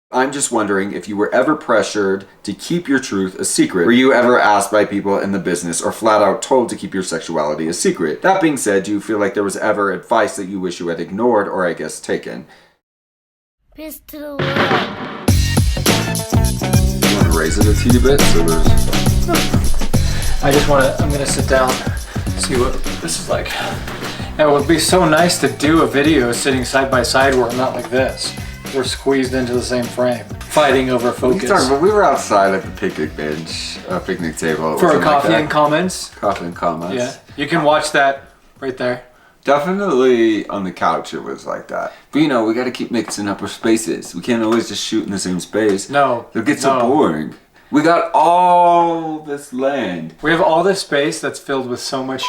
I'm just wondering if you were ever pressured to keep your truth a secret. Were you ever asked by people in the business or flat out told to keep your sexuality a secret? That being said, do you feel like there was ever advice that you wish you had ignored or I guess taken? Peace to the world. You want to raise it a teeny bit? So I'm gonna sit down, see what this is like. It would be so nice to do a video sitting side by side where I'm not like this. We're squeezed into the same frame, fighting over focus. We were outside at the picnic bench, picnic table. For a coffee and comments. Coffee and comments. Yeah, you can watch that right there. Definitely on the couch it was like that. But you know, we gotta keep mixing up our spaces. We can't always just shoot in the same space. No. It'll get so boring. We got all this land. We have all this space that's filled with so much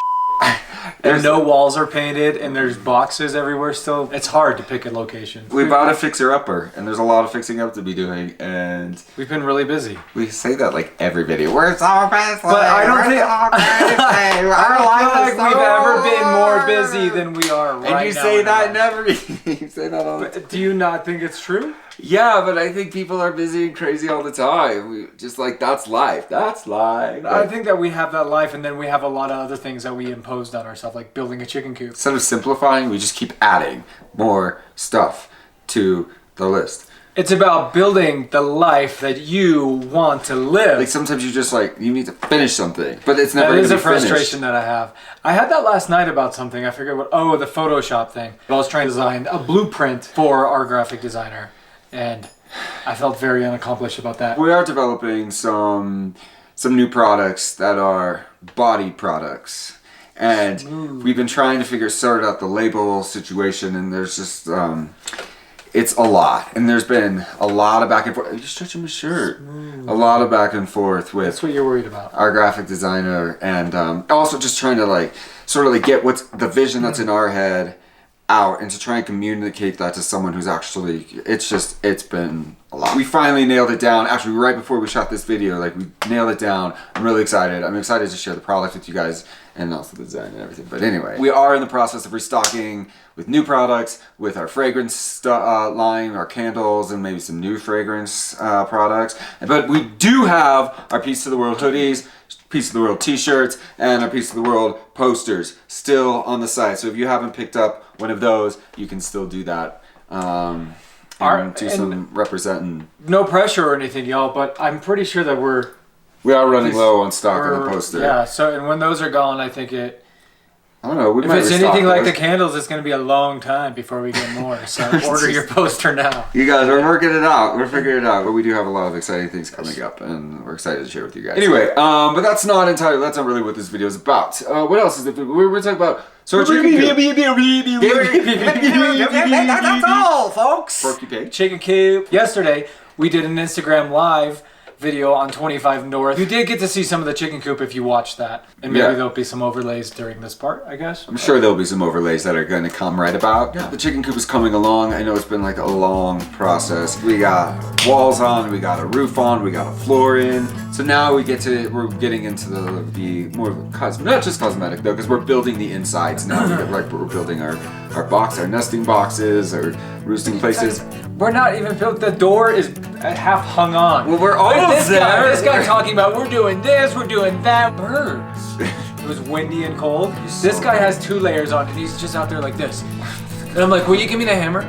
and no walls are painted and there's boxes everywhere still. It's hard to pick a location. We bought a fixer-upper and there's a lot of fixing up to be doing and... We've been really busy. We say that like every video. We're so busy! But I don't think... I don't feel like we've ever been more busy than we are right now. And you say that never... You say that all the time. Do you not think it's true? Yeah, but I think people are busy and crazy all the time. We just like, that's life. That's life. I think that we have that life and then we have a lot of other things that we imposed on ourselves, like building a chicken coop. Instead of simplifying, we just keep adding more stuff to the list. It's about building the life that you want to live. Like sometimes you just like, you need to finish something, but it's never going to be finished. That is a frustration that I have. I had that last night about something. I forget what, the Photoshop thing. I was trying to design a blueprint for our graphic designer. And I felt very unaccomplished about that. We are developing some new products that are body products. And we've been trying to sort out the label situation and there's just, it's a lot. And there's been a lot of back and forth. You're stretching my shirt. A lot of back and forth with... That's what you're worried about. Our graphic designer and also just trying to like, sort of like get what's the vision that's in our head out and to try and communicate that to someone who's actually, it's been a lot. We finally nailed it down. Actually, right before we shot this video, like we nailed it down. I'm really excited. I'm excited to share the product with you guys and also the design and everything. But anyway, we are in the process of restocking with new products, with our fragrance line, our candles, and maybe some new fragrance products. But we do have our Peace to the World hoodies, Peace of the World t-shirts, and our Peace of the World posters still on the site. So if you haven't picked up one of those, you can still do that. And do some representing. No pressure or anything, y'all, but I'm pretty sure that we are running low on stock on the poster. Yeah, so and when those are gone, I think it... I don't know. If it's anything like the candles, it's going to be a long time before we get more. So order your poster now. You guys are working it out. We're figuring it out. But we do have a lot of exciting things coming up, and we're excited to share with you guys. Anyway, but that's not really what this video is about. What else is it? We're talking about... So That's all, folks. Porky Pig. Chicken coop. Yesterday, we did an Instagram live video on 25 North. You did get to see some of the chicken coop if you watched that. And maybe there'll be some overlays during this part, I guess. I'm sure there'll be some overlays that are going to come right about. Yeah. The chicken coop is coming along. I know it's been like a long process. We got walls on, we got a roof on, we got a floor in. So now we're getting into the more not just cosmetic though, because we're building the insides now. We're building our nesting boxes, our roosting places. We're not even built. The door is half hung on. Well, we're almost there. This guy talking about we're doing this, we're doing that. Birds. It was windy and cold. This guy has 2 layers on, and he's just out there like this. And I'm like, will you give me the hammer?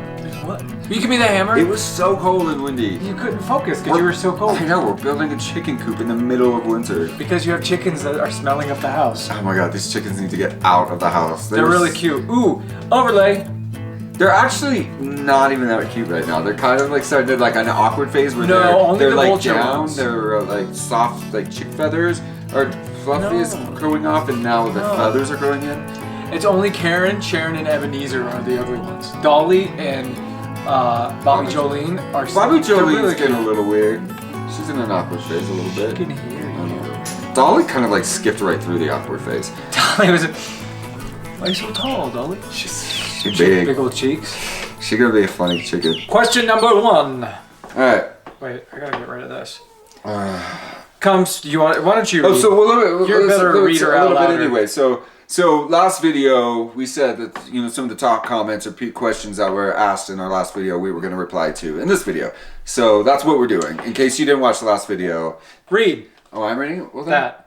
What? Will you give me the hammer? It was so cold and windy. You couldn't focus because you were so cold. I know, we're building a chicken coop in the middle of winter. Because you have chickens that are smelling up the house. Oh my god, these chickens need to get out of the house. They're really cute. Ooh, overlay. They're actually not even that cute right now. They're kind of like starting to like an awkward phase where only they're the like vulture down. ones. They're like soft, like chick feathers are fluffy is growing off, and now the feathers are growing in. It's only Karen, Sharon, and Ebenezer are the ugly ones. Dolly and Bobby Jolene are. Bobby Jolene's getting a little weird. She's in an awkward phase a little bit. She can hear you. Dolly kind of like skipped right through the awkward phase. Dolly was. Why are you so tall, Dolly? She's big. Big old cheeks. She's gonna be a funny chicken. Question number 1. Alright. Wait, I gotta get rid of this. Why don't you? Oh, so you're a better reader out loud. Anyway, so So last video, we said that, you know, some of the top comments or questions that were asked in our last video, we were going to reply to in this video. So that's what we're doing. In case you didn't watch the last video. Read. Oh, I'm reading? Well, then. That.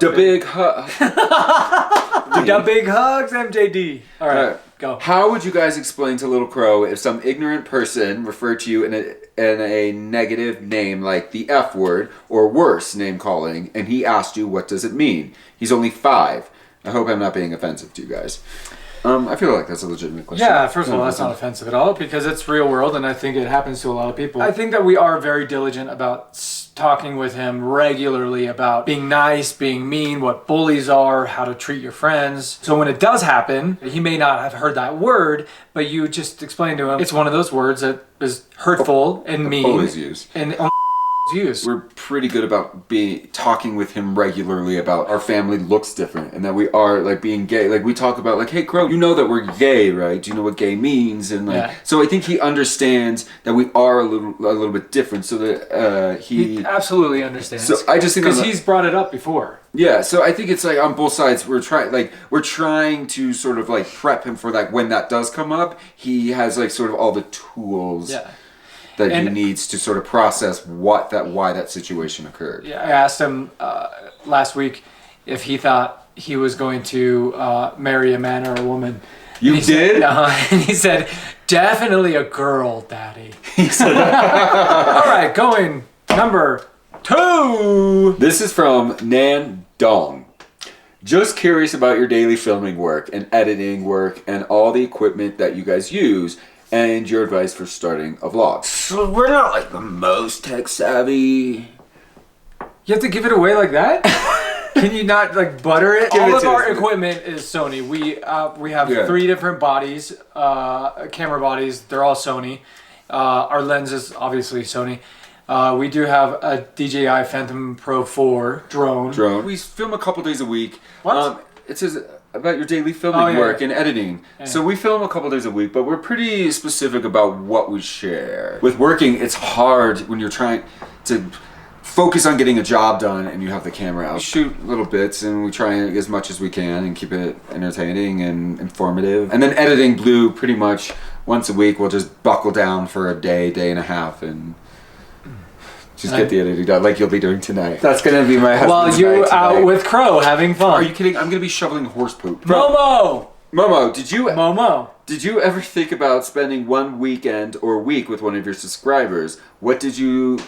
The big hug. The big hugs, MJD. All right, go. How would you guys explain to Little Crow if some ignorant person referred to you in a negative name like the F word or worse name calling, and he asked you what does it mean? He's only 5. I hope I'm not being offensive to you guys. I feel like that's a legitimate question. Yeah, first of all, that's not offensive at all because it's real world and I think it happens to a lot of people. I think that we are very diligent about talking with him regularly about being nice, being mean, what bullies are, how to treat your friends. So when it does happen, he may not have heard that word, but you just explain to him it's one of those words that is hurtful and mean. Always use. And use. We're pretty good about talking with him regularly about our family looks different and that we are like being gay. Like we talk about like, hey Crow, you know that we're gay, right? Do you know what gay means? And like, so I think he understands that we are a little bit different. So that he absolutely understands. So I just think because he's brought it up before. Yeah, so I think it's like on both sides. We're trying to sort of like prep him for like when that does come up. He has like sort of all the tools. Yeah. That he needs to sort of process why that situation occurred. Yeah, I asked him last week if he thought he was going to marry a man or a woman. You did? And he said, definitely a girl, Daddy. He said, all right, going number 2. This is from Nan Dong. Just curious about your daily filming work and editing work and all the equipment that you guys use. And your advice for starting a vlog. So we're not like the most tech savvy. You have to give it away like that? Can you not like butter it? All of our equipment is Sony. We have 3 different bodies, camera bodies. They're all Sony. Our lens is obviously Sony. We do have a DJI Phantom Pro 4 drone. We film a couple days a week. What? It says about your daily filming work and editing. Yeah. So we film a couple days a week, but we're pretty specific about what we share. With working, it's hard when you're trying to focus on getting a job done and you have the camera out. We shoot little bits and we try as much as we can and keep it entertaining and informative. And then editing Blue pretty much once a week. We'll just buckle down for a day and a half and just get the editing done, like you'll be doing tonight. That's gonna be my husband's While you're out with Crow having fun. Are you kidding? I'm gonna be shoveling horse poop. Momo, did you ever think about spending one weekend or week with one of your subscribers? What do you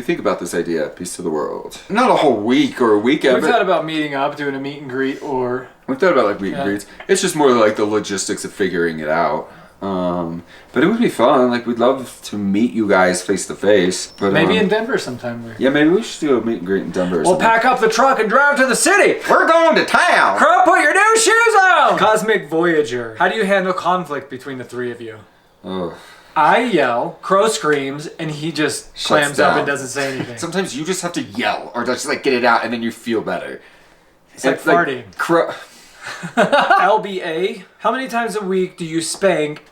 think about this idea? Peace to the world. Not a whole week or a weekend. We've thought about meeting up, doing a meet and greet, or we've thought about like meet and greets. It's just more like the logistics of figuring it out. But it would be fun. Like we'd love to meet you guys face to face. But maybe in Denver sometime. Yeah, maybe we should do a meet and greet in Denver. We'll pack up the truck and drive to the city. We're going to town. Crow, put your new shoes on. Cosmic Voyager. How do you handle conflict between the 3 of you? Oh. I yell, Crow screams, and he just clams up and doesn't say anything. Sometimes you just have to yell or just like get it out and then you feel better. It's like farting. Crow. LBA. How many times a week do you spank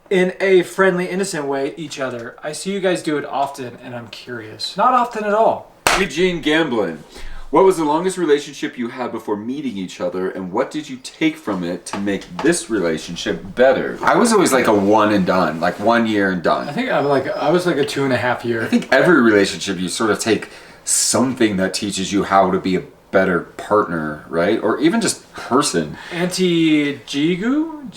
in a friendly, innocent way each other? I see you guys do it often, and I'm curious. Not often at all. Eugene Gamblin. What was the longest relationship you had before meeting each other, and what did you take from it to make this relationship better? I was always like a one and done, like 1 year and done. I think I was like a 2.5 year. I think every relationship you sort of take something that teaches you how to be a better partner, right? Or even just person. Auntie Jigui?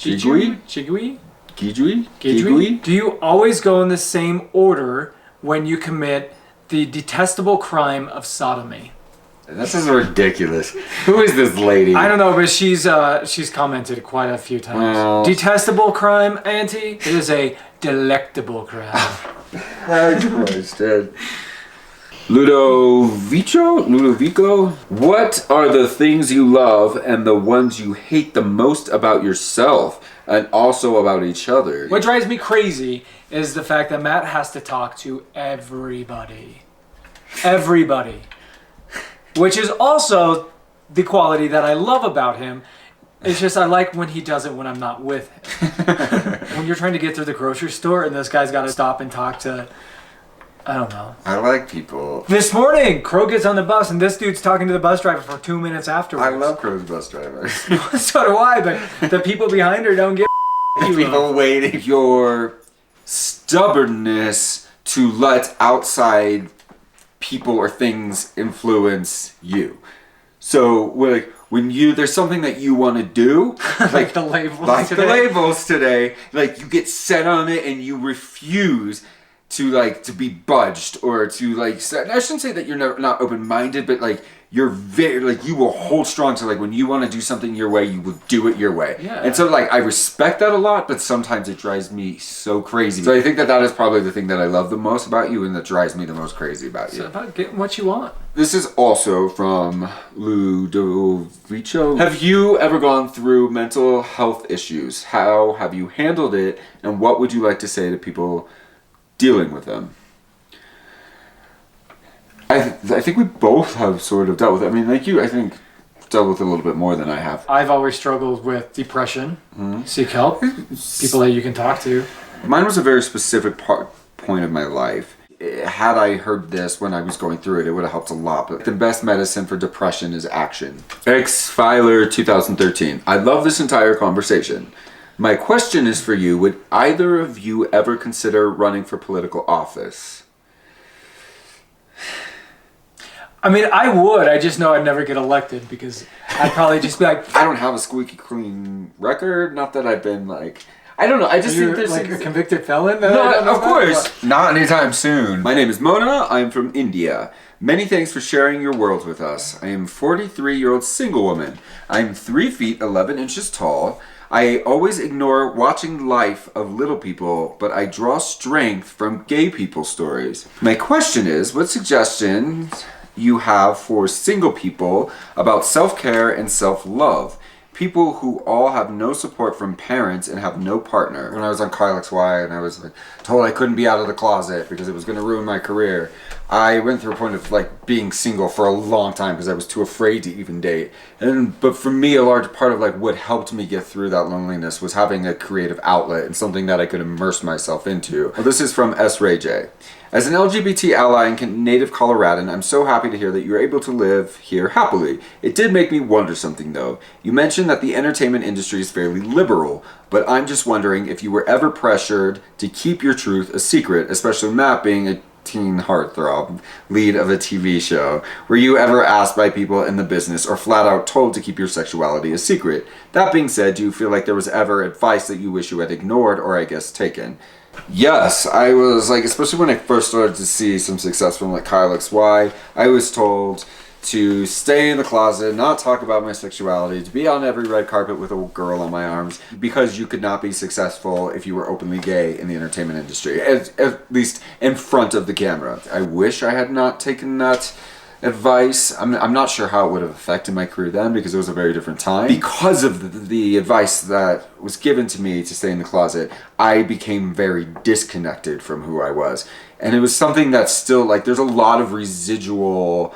Gijui? Do you always go in the same order when you commit the detestable crime of sodomy? This is ridiculous. Who is this lady? I don't know, but she's commented quite a few times. Oh. Detestable crime, Auntie? It is a delectable crime. Christ, Dad. Ludovico, what are the things you love and the ones you hate the most about yourself and also about each other? What drives me crazy is the fact that Matt has to talk to everybody. Everybody. Which is also the quality that I love about him. It's just I like when he does it when I'm not with him. When you're trying to get through the grocery store and this guy's got to stop and talk to I don't know. I like people. This morning, Crow gets on the bus and this dude's talking to the bus driver for 2 minutes afterwards. I love Crow's bus drivers. So do I, but the people behind her don't give People waiting. Your stubbornness to let outside people or things influence you. So when there's something that you want to do, like the labels the labels today, like you get set on it and you refuse to be budged or to I shouldn't say that you're not open-minded, but like you're very you will hold strong to when you want to do something your way, you will do it your way. Yeah. And so I respect that a lot, but sometimes it drives me so crazy. So I think that is probably the thing that I love the most about you and that drives me the most crazy about you. It's about getting what you want. This is also from Ludovico. Have you ever gone through mental health issues? How have you handled it? And what would you like to say to people dealing with them? I think we both have sort of dealt with it. I mean, you, I think, dealt with it a little bit more than I have. I've always struggled with depression. Seek help. People that you can talk to. Mine was a very specific point of my life. Had I heard this when I was going through it, it would have helped a lot. But the best medicine for depression is action. X-Filer 2013. I love this entire conversation. My question is for you. Would either of you ever consider running for political office? I mean, I would. I just know I'd never get elected because I'd probably just be like... I don't have a squeaky clean record. Not that I've been I don't know. I just think there's a convicted felon? No, of course. Not anytime soon. My name is Mona. I'm from India. Many thanks for sharing your worlds with us. I am a 43-year-old single woman. I'm 3 feet 11 inches tall. I always ignore watching life of little people, but I draw strength from gay people stories. My question is, what suggestions you have for single people about self-care and self-love? People who all have no support from parents and have no partner. When I was on Kyle XY and I was told I couldn't be out of the closet because it was going to ruin my career, I went through a point of being single for a long time because I was too afraid to even date. But for me, a large part of what helped me get through that loneliness was having a creative outlet and something that I could immerse myself into. Well, this is from S. Ray J. As an LGBT ally and native Coloradan, I'm so happy to hear that you're able to live here happily. It did make me wonder something though. You mentioned that the entertainment industry is fairly liberal, but I'm just wondering if you were ever pressured to keep your truth a secret, especially Matt being a teen heartthrob, lead of a TV show. Were you ever asked by people in the business or flat out told to keep your sexuality a secret? That being said, do you feel like there was ever advice that you wish you had ignored or I guess taken? Yes, I was especially when I first started to see some success from Kyle XY, I was told to stay in the closet, not talk about my sexuality, to be on every red carpet with a girl on my arms, because you could not be successful if you were openly gay in the entertainment industry, at least in front of the camera. I wish I had not taken that advice. I'm not sure how it would have affected my career then because it was a very different time. Because of the advice that was given to me to stay in the closet, I became very disconnected from who I was. And it was something that's still there's a lot of residual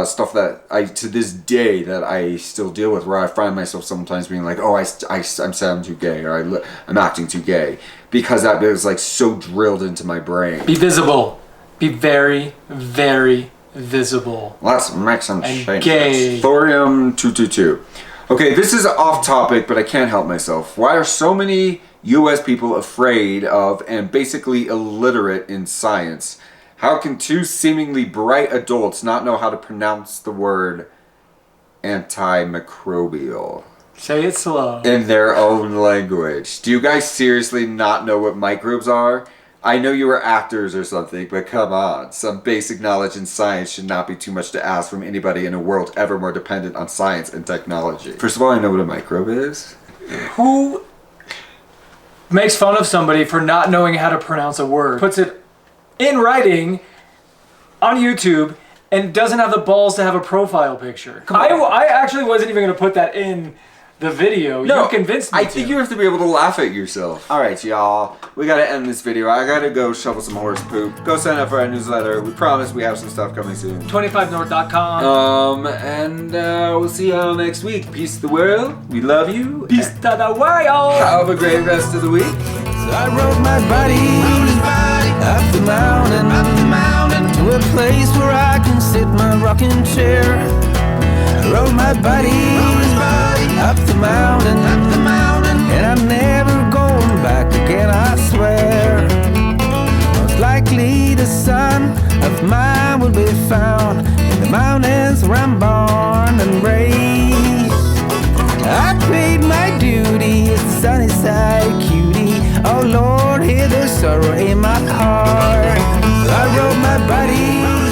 stuff that to this day that I still deal with, where I find myself sometimes being I sound too gay or I'm acting too gay because that was so drilled into my brain. Be visible. Be very, very visible. Let's make some changes. Gay. Thorium 222. Okay, this is off topic, but I can't help myself. Why are so many U.S. people afraid of and basically illiterate in science? How can two seemingly bright adults not know how to pronounce the word antimicrobial? Say it slow. In their own language. Do you guys seriously not know what microbes are? I know you are actors or something, but come on. Some basic knowledge in science should not be too much to ask from anybody in a world ever more dependent on science and technology. First of all, I know what a microbe is. Who makes fun of somebody for not knowing how to pronounce a word, puts it in writing on YouTube, and doesn't have the balls to have a profile picture? I actually wasn't even going to put that in the video. No, you convinced me I think you have to be able to laugh at yourself. Alright, y'all. We gotta end this video. I gotta go shovel some horse poop. Go sign up for our newsletter. We promise we have some stuff coming soon. 25north.com. And we'll see y'all next week. Peace to the world. We love you. Peace to the world. Have a great rest of the week. So I rode my body up the mountain. share. I rode my body up the mountain, and I'm never going back again, I swear. Most likely the son of mine will be found in the mountains where I'm born and raised. I paid my duty as a sunny side cutie. Oh Lord, hear the sorrow in my heart. I rode my body